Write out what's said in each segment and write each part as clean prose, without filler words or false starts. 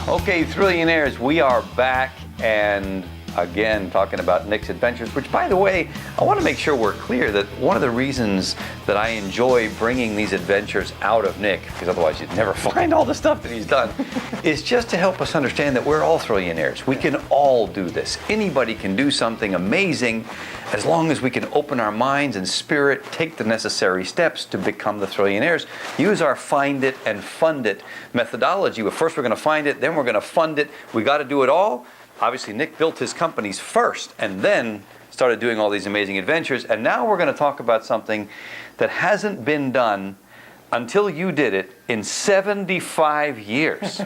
Okay, Thrillionaires, we are back and again talking about Nik's adventures, which, by the way, I want to make sure we're clear that one of the reasons that I enjoy bringing these adventures out of Nik, because otherwise you'd never find all the stuff that he's done, is just to help us understand that we're all Thrillionaires. We can all do this. Anybody can do something amazing as long as we can open our minds and spirit, take the necessary steps to become the Thrillionaires, use our find it and fund it methodology. Well, first we're going to find it, then we're going to fund it. We got to do it all. Obviously, Nik built his companies first and then started doing all these amazing adventures. And now we're going to talk about something that hasn't been done until you did it in 75 years.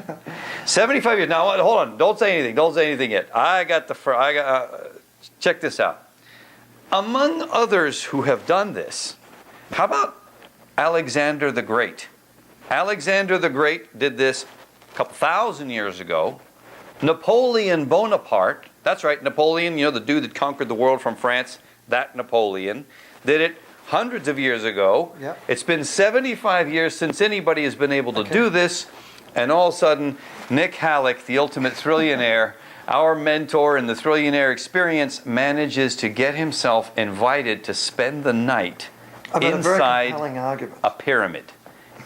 75 years. Now, hold on. Don't say anything. Don't say anything yet. Check this out. Among others who have done this, how about Alexander the Great? Alexander the Great did this a couple thousand years ago. Napoleon Bonaparte, that's right, Napoleon, you know, the dude that conquered the world from France, that Napoleon, did it hundreds of years ago. Yep. It's been 75 years since anybody has been able to do this, and all of a sudden, Nik Halleck, the ultimate Thrillionaire, our mentor in the Thrillionaire experience, manages to get himself invited to spend the night inside a pyramid.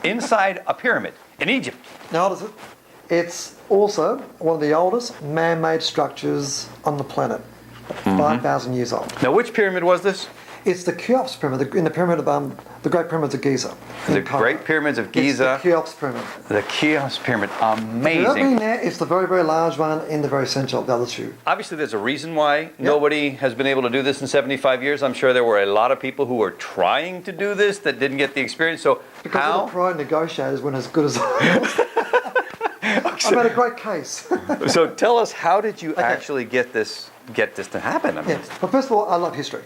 Inside a pyramid in Egypt. Now, what is it? It's also one of the oldest man-made structures on the planet, 5,000 years old. Now, which pyramid was this? It's the Cheops Pyramid, in the pyramid of the Great Pyramids of Giza. The Great Pyramids of Giza. It's the Cheops Pyramid. The Cheops Pyramid, If you've ever been amazing. there, it's the very, very large one in the very center of the other two. Obviously, there's a reason why nobody has been able to do this in 75 years. I'm sure there were a lot of people who were trying to do this that didn't get the experience. So Because the pride negotiators weren't as good as I made a great case. So tell us, how did you actually get this to happen? I mean, Well, first of all, I love history.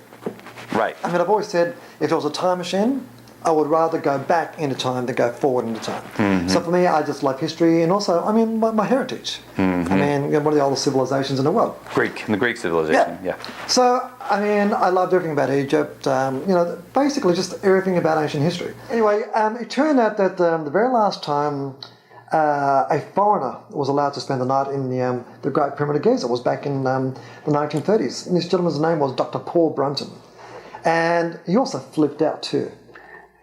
right. I mean, I've always said, if there was a time machine, I would rather go back into time than go forward into time. So for me, I just love history, and also, I mean, my heritage. I mean, you know, one of the oldest civilizations in the world. The Greek civilization, yeah. So, I mean, I loved everything about Egypt, you know, basically just everything about ancient history. Anyway, it turned out that the very last time a foreigner was allowed to spend the night in the Great Pyramid of Giza was back in the 1930s. And this gentleman's name was Dr. Paul Brunton. And he also flipped out too.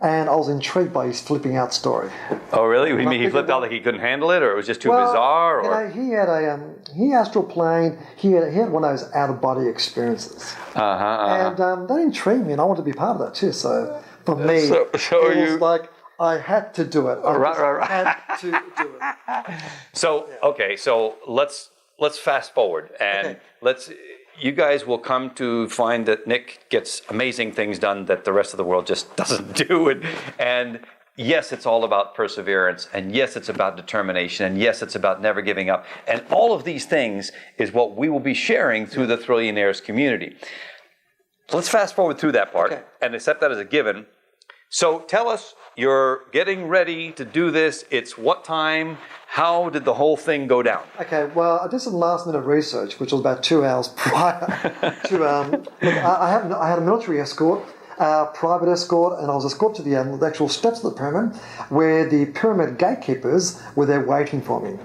And I was intrigued by his flipping out story. Oh, really? You mean he flipped out like he couldn't handle it, or it was just too bizarre? Or? You know, he had he astral plane. He had one of those out of body experiences. And that intrigued me, and I wanted to be part of that too. So for me, it was like I had to do it. I had to do it. So so let's fast forward and you guys will come to find that Nik gets amazing things done that the rest of the world just doesn't do. And yes, it's all about perseverance. And yes, it's about determination. And yes, it's about never giving up. And all of these things is what we will be sharing through the Thrillionaires community. So let's fast forward through that part and accept that as a given. So tell us, you're getting ready to do this. It's what time? How did the whole thing go down? Okay, well, I did some last minute research, which was about 2 hours prior to. I had a military escort, private escort, and I was escorted to the actual steps of the pyramid, where the pyramid gatekeepers were there waiting for me.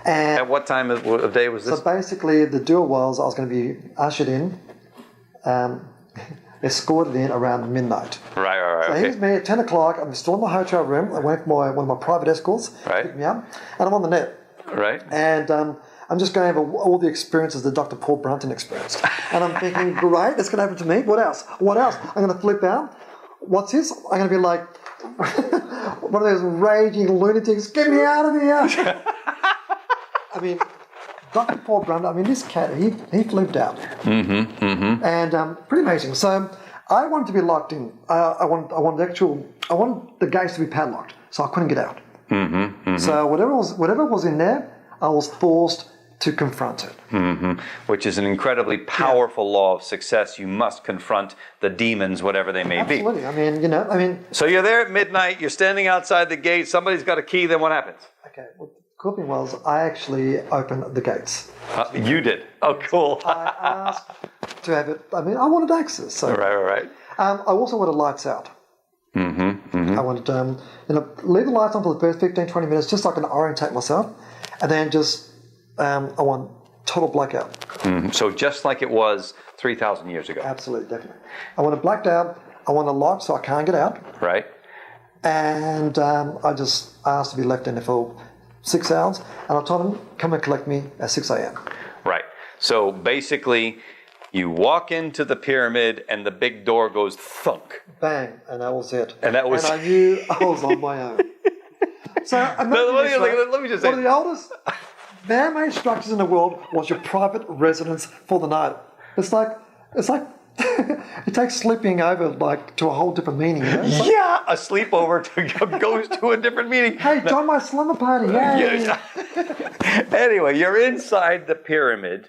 And at what time of day was this? So basically, the deal was I was going to be ushered in. Escorted in around midnight. Right. So here's me at 10 o'clock. I'm still in my hotel room. I went for one of my private escorts. Picked me up. And I'm on the net. Right. And I'm just going over all the experiences that Dr. Paul Brunton experienced. And I'm thinking, great, that's going to happen to me. What else? What else? I'm going to flip out. What's this? I'm going to be like one of those raging lunatics. Get me out of here. I mean, Dr. Paul Brunton, I mean, this cat, he flipped out. And pretty amazing. So I wanted to be locked in. I wanted the gates to be padlocked, so I couldn't get out. So whatever was in there, I was forced to confront it. Which is an incredibly powerful law of success. You must confront the demons, whatever they may be. Absolutely. I mean. So you're there at midnight, you're standing outside the gate, somebody's got a key, then what happens? Okay. Well, the cool thing was I actually opened the gates. You did? Oh, cool. I asked to have it. I mean, I wanted access. So. Right. I also wanted lights out. I wanted leave the lights on for the first 15, 20 minutes just so I can orientate myself, and then just I want total blackout. So just like it was 3,000 years ago. Absolutely, definitely. I want it blacked out. I want it locked so I can't get out. Right. And I just asked to be left in there for 6 hours. And I told them, come and collect me at 6 a.m. Right. So basically, you walk into the pyramid and the big door goes thunk. Bang. And that was it. And that was... And I knew I was on my own. So let me just say... one of the oldest man-made structures in the world was your private residence for the night. It's like it takes sleeping over like to a whole different meaning. You know? Yeah, a sleepover goes to a different meaning. Hey, join my slumber party. Yay. Anyway, you're inside the pyramid.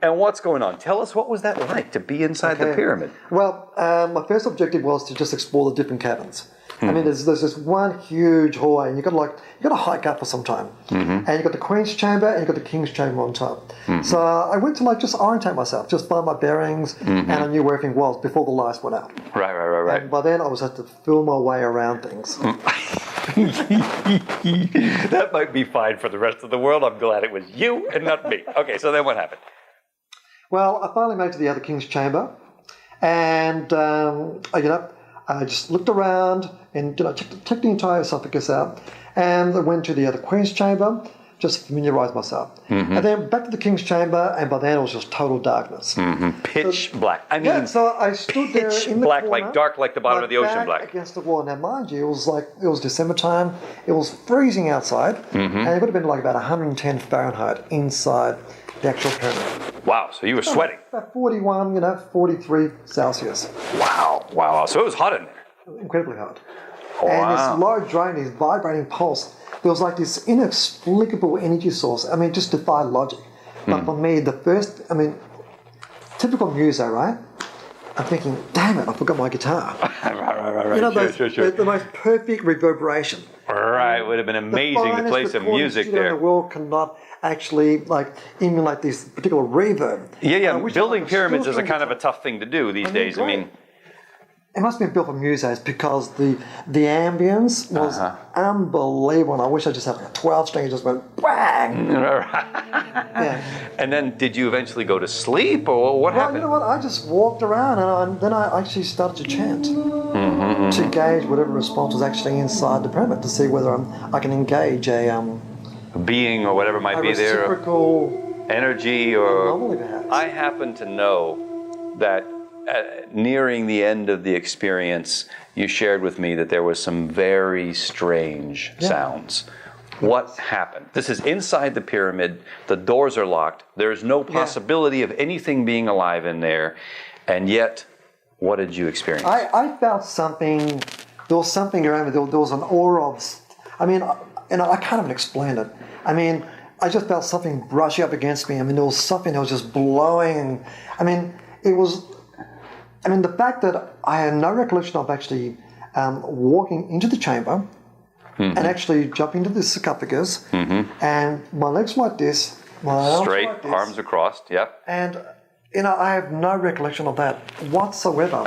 And what's going on? Tell us, what was that like to be inside the pyramid? Well, my first objective was to just explore the different cabins. I mean, there's this one huge hallway, and you got to hike up for some time. And you got the Queen's Chamber and you got the King's Chamber on top. So I went to just orientate myself, just find my bearings, and I knew where everything was before the lights went out. Right. And by then, I was had to feel my way around things. That might be fine for the rest of the world. I'm glad it was you and not me. Okay, so then what happened? Well, I finally made it to the other King's Chamber, and I just looked around and checked the entire esophagus out, and I went to the other Queen's Chamber, just familiarised myself. And then back to the King's Chamber, and by then it was just total darkness. Pitch black. I mean, so I stood there in the black, corner, like dark, like the bottom of the ocean black. Against the wall. Now, mind you, it was December time. It was freezing outside, and it would have been like about 110 Fahrenheit inside the actual pyramid. Wow, so you were sweating. About 41, 43 Celsius. Wow. So it was hot in there. Incredibly hot. Oh, and wow. this low drone, this vibrating pulse, there was like this inexplicable energy source. I mean, just defied logic. But for me, typical muso, right? I'm thinking, damn it, I forgot my guitar. Right. The most perfect reverberation. Right, would have been amazing to play some music there. The world cannot actually emulate this particular reverb. Yeah. Building pyramids is a kind of a tough thing to do these days. Great. I mean, it must have been built for musos because the ambience was unbelievable. And I wish I just had a 12-string and just went bang. And then did you eventually go to sleep, or what happened? You know what? I just walked around, and then I actually started to chant to gauge whatever response was actually inside the pyramid to see whether I can engage a being or whatever might be there, reciprocal energy, or anomaly, perhaps. I happen to know that nearing the end of the experience, you shared with me that there was some very strange sounds. What happened? This is inside the pyramid. The doors are locked. There's no possibility of anything being alive in there. And yet, what did you experience? I felt something. There was something around me. There was an aura of. I mean, I can't even explain it. I mean, I just felt something brushing up against me. I mean, there was something that was just blowing. I mean, it was. I mean, the fact that I had no recollection of actually walking into the chamber and actually jumping into the sarcophagus, and my legs were like this, my arms straight, like this, arms across, yep. And, I have no recollection of that whatsoever.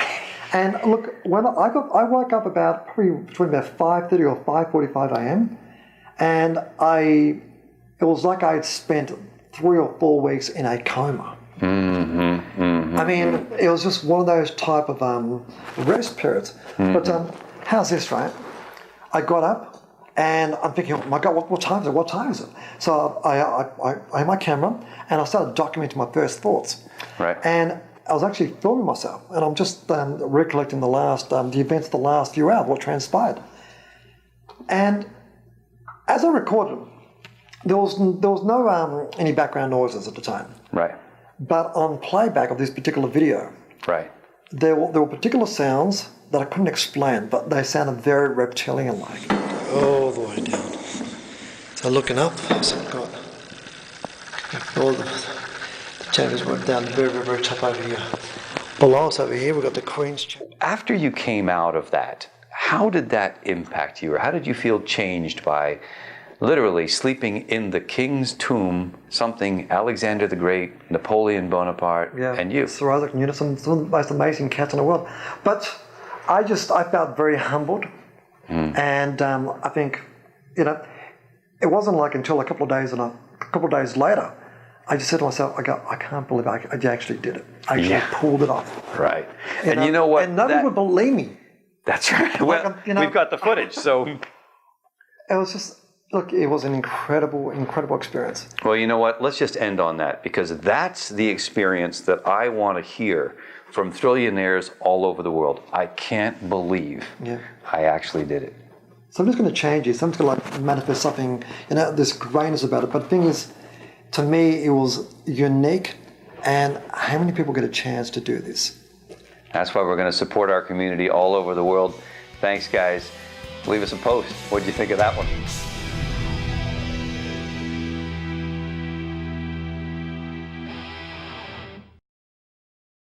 And look, when I woke up about probably between about 5:30 or 5:45 a.m., and it was like I had spent 3 or 4 weeks in a coma. I mean, it was just one of those type of rest periods. But how's this, right? I got up and I'm thinking, oh my God, what time is it? What time is it? So I had my camera and I started documenting my first thoughts. Right. And I was actually filming myself, and I'm just recollecting the events of the last few hours, what transpired. And as I recorded, there was no any background noises at the time. Right. But on playback of this particular video, right, there were particular sounds that I couldn't explain, but they sounded very reptilian-like. All the way down. So looking up, so I've got all the chambers went down very, very, very top over here. Below us over here, we've got the Queen's Chamber. After you came out of that, how did that impact you, or how did you feel changed by literally sleeping in the king's tomb, something Alexander the Great, Napoleon Bonaparte, and you? Sir Isaac Newton, some of the most amazing cats in the world. But I felt very humbled. And I think, it wasn't like until a couple of days and couple of days later, I just said to myself, I can't believe I actually did it. I actually pulled it off. Right. And you know what? And nobody would believe me. That's right. Well, we've got the footage, so. It was just, look, it was an incredible experience. Well, you know what? Let's just end on that, because that's the experience that I want to hear from Thrillionaires all over the world. I can't believe I actually did it. So I'm just going to change it. So I'm just going to manifest something, this greatness about it. But the thing is, to me, it was unique. And how many people get a chance to do this? That's why we're going to support our community all over the world. Thanks, guys. Leave us a post. What did you think of that one?